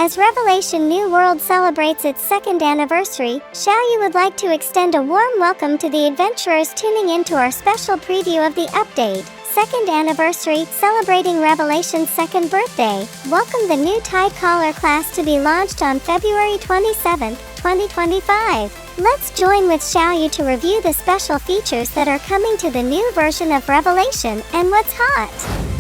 As Revelation New World celebrates its 2nd anniversary, Xiaoyu would like to extend a warm welcome to the adventurers tuning in to our special preview of the update. 2nd anniversary, celebrating Revelation's 2nd birthday. Welcome the new Tidecaller class to be launched on February 27, 2025. Let's join with Xiaoyu to review the special features that are coming to the new version of Revelation and what's hot.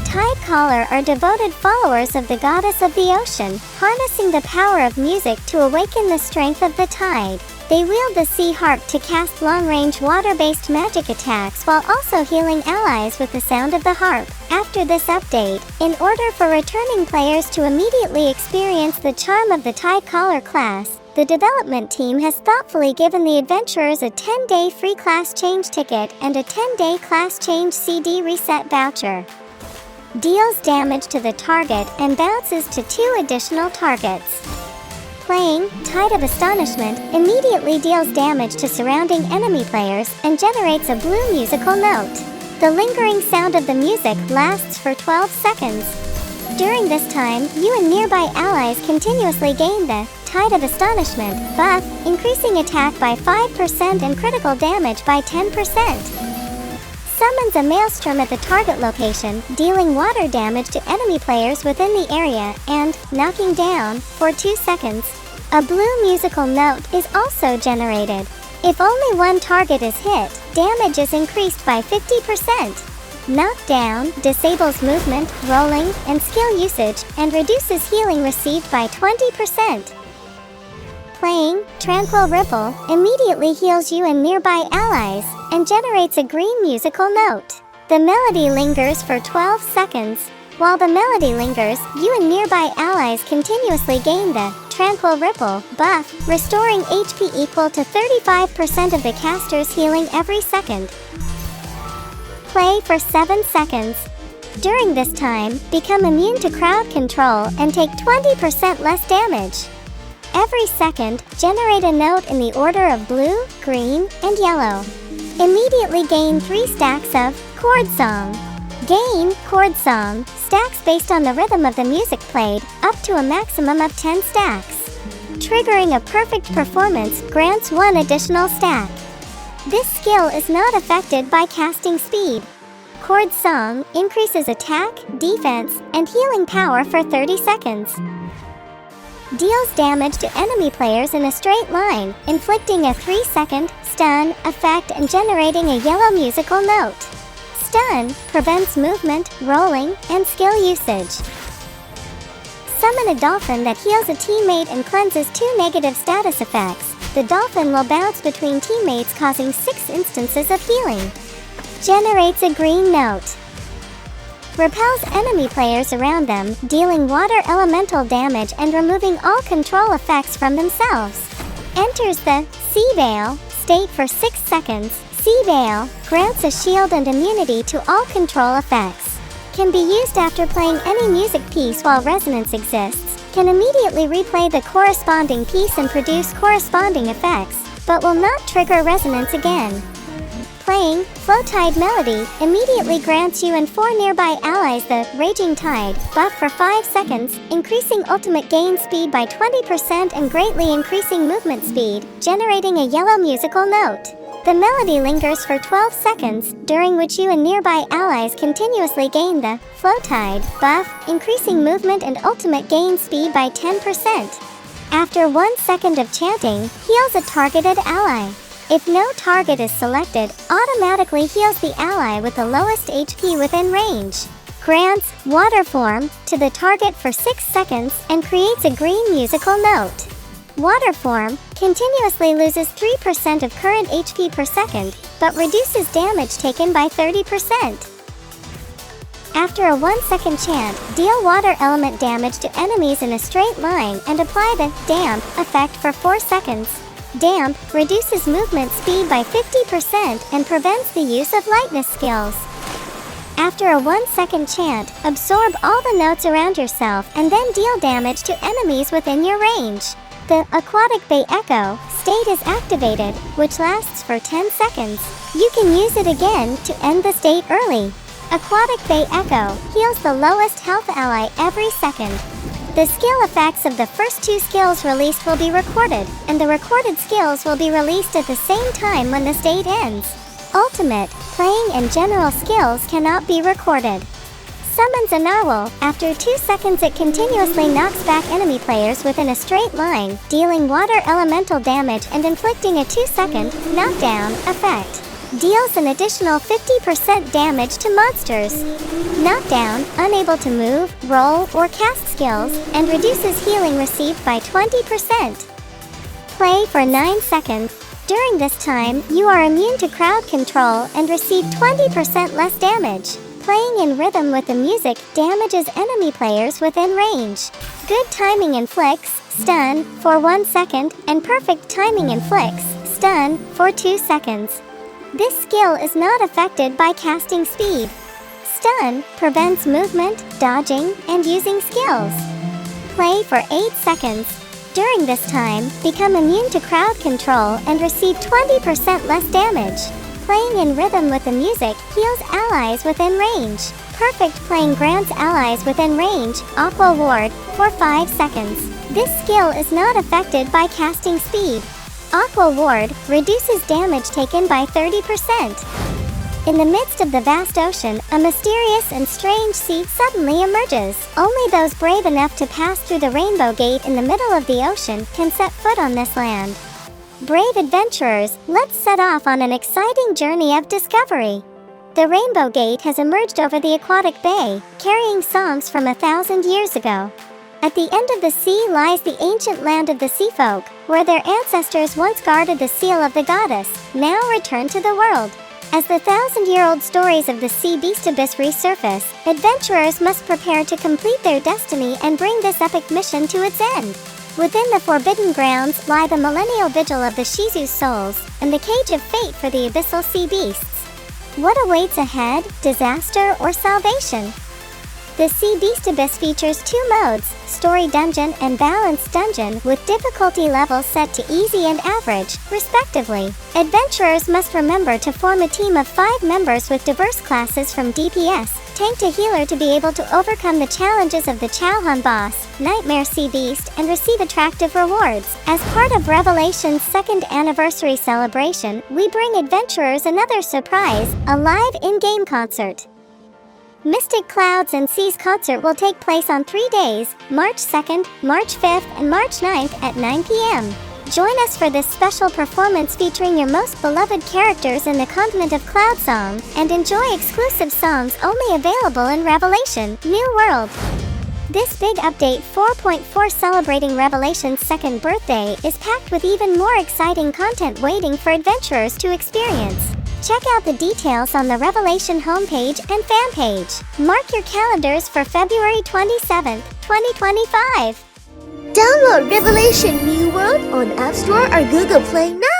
Tidecaller are devoted followers of the goddess of the ocean, harnessing the power of music to awaken the strength of the tide. They wield the sea harp to cast long-range water-based magic attacks while also healing allies with the sound of the harp. After this update, in order for returning players to immediately experience the charm of the Tidecaller class, the development team has thoughtfully given the adventurers a 10-day free class change ticket and a 10-day class Change CD Reset Voucher. Deals damage to the target and bounces to 2 additional targets. Playing Tide of Astonishment immediately deals damage to surrounding enemy players and generates a blue musical note. The lingering sound of the music lasts for 12 seconds. During this time, you and nearby allies continuously gain the Tide of Astonishment buff, increasing attack by 5% and critical damage by 10%. Summons a maelstrom at the target location, dealing water damage to enemy players within the area and knocking down for 2 seconds. A blue musical note is also generated. If only one target is hit, damage is increased by 50%. Knockdown disables movement, rolling, and skill usage, and reduces healing received by 20%. Playing Tranquil Ripple immediately heals you and nearby allies, and generates a green musical note. The melody lingers for 12 seconds. While the melody lingers, you and nearby allies continuously gain the Tranquil Ripple buff, restoring HP equal to 35% of the caster's healing every second. Play for 7 seconds. During this time, become immune to crowd control and take 20% less damage. Every second, generate a note in the order of blue, green, and yellow. Immediately gain 3 stacks of Chord Song. Gain Chord Song stacks based on the rhythm of the music played, up to a maximum of 10 stacks. Triggering a perfect performance grants 1 additional stack. This skill is not affected by casting speed. Chord Song increases attack, defense, and healing power for 30 seconds. Deals damage to enemy players in a straight line, inflicting a 3-second stun effect and generating a yellow musical note. Stun prevents movement, rolling, and skill usage. Summon a dolphin that heals a teammate and cleanses 2 negative status effects. The dolphin will bounce between teammates, causing 6 instances of healing. Generates a green note. Repels enemy players around them, dealing water elemental damage and removing all control effects from themselves. Enters the Sea Veil state for 6 seconds. Sea Veil grants a shield and immunity to all control effects. Can be used after playing any music piece while resonance exists. Can immediately replay the corresponding piece and produce corresponding effects, but will not trigger resonance again. Playing Flow Tide Melody immediately grants you and 4 nearby allies the Raging Tide buff for 5 seconds, increasing ultimate gain speed by 20% and greatly increasing movement speed, generating a yellow musical note. The melody lingers for 12 seconds, during which you and nearby allies continuously gain the Flow Tide buff, increasing movement and ultimate gain speed by 10%. After 1 second of chanting, heals a targeted ally. If no target is selected, automatically heals the ally with the lowest HP within range. Grants Water Form to the target for 6 seconds and creates a green musical note. Water Form continuously loses 3% of current HP per second, but reduces damage taken by 30%. After a 1-second chant, deal water element damage to enemies in a straight line and apply the Damp effect for 4 seconds. Damp reduces movement speed by 50% and prevents the use of lightness skills. After a 1-second chant, absorb all the notes around yourself and then deal damage to enemies within your range. The Aquatic Bay Echo state is activated, which lasts for 10 seconds. You can use it again to end the state early. Aquatic Bay Echo heals the lowest health ally every second. The skill effects of the first 2 skills released will be recorded, and the recorded skills will be released at the same time when the state ends. Ultimate, playing and general skills cannot be recorded. Summons a narwhal. After 2 seconds it continuously knocks back enemy players within a straight line, dealing water elemental damage and inflicting a 2-second knockdown effect. Deals an additional 50% damage to monsters. Knockdown, unable to move, roll, or cast skills, and reduces healing received by 20%. Play for 9 seconds. During this time, you are immune to crowd control and receive 20% less damage. Playing in rhythm with the music damages enemy players within range. Good timing inflicts stun for 1 second, and perfect timing inflicts stun for 2 seconds. This skill is not affected by casting speed. Stun prevents movement, dodging, and using skills. Play for 8 seconds. During this time, become immune to crowd control and receive 20% less damage. Playing in rhythm with the music heals allies within range. Perfect playing grants allies within range Aqua Ward for 5 seconds. This skill is not affected by casting speed. Aqua Ward reduces damage taken by 30%. In the midst of the vast ocean, a mysterious and strange sea suddenly emerges. Only those brave enough to pass through the Rainbow Gate in the middle of the ocean can set foot on this land. Brave adventurers, let's set off on an exciting journey of discovery. The Rainbow Gate has emerged over the aquatic bay, carrying songs from 1,000 years ago. At the end of the sea lies the ancient land of the sea folk, where their ancestors once guarded the seal of the goddess, now returned to the world. As the 1,000-year-old stories of the sea beast abyss resurface, adventurers must prepare to complete their destiny and bring this epic mission to its end. Within the Forbidden Grounds lie the millennial vigil of the Shizu's souls, and the cage of fate for the abyssal sea beasts. What awaits ahead, disaster or salvation? The Sea Beast Abyss features 2 modes, Story Dungeon and Balanced Dungeon, with difficulty levels set to easy and average, respectively. Adventurers must remember to form a team of 5 members with diverse classes from DPS, tank to healer to be able to overcome the challenges of the Chowhan boss, Nightmare Sea Beast, and receive attractive rewards. As part of Revelation's 2nd anniversary celebration, we bring adventurers another surprise, a live in-game concert. Mystic Clouds and Seas concert will take place on 3 days, March 2nd, March 5th, and March 9th at 9 p.m. Join us for this special performance featuring your most beloved characters in the continent of Cloud Song, and enjoy exclusive songs only available in Revelation, New World. This big update 4.4 celebrating Revelation's 2nd birthday is packed with even more exciting content waiting for adventurers to experience. Check out the details on the Revelation homepage and fan page. Mark your calendars for February 27th, 2025. Download Revelation New World on App Store or Google Play now.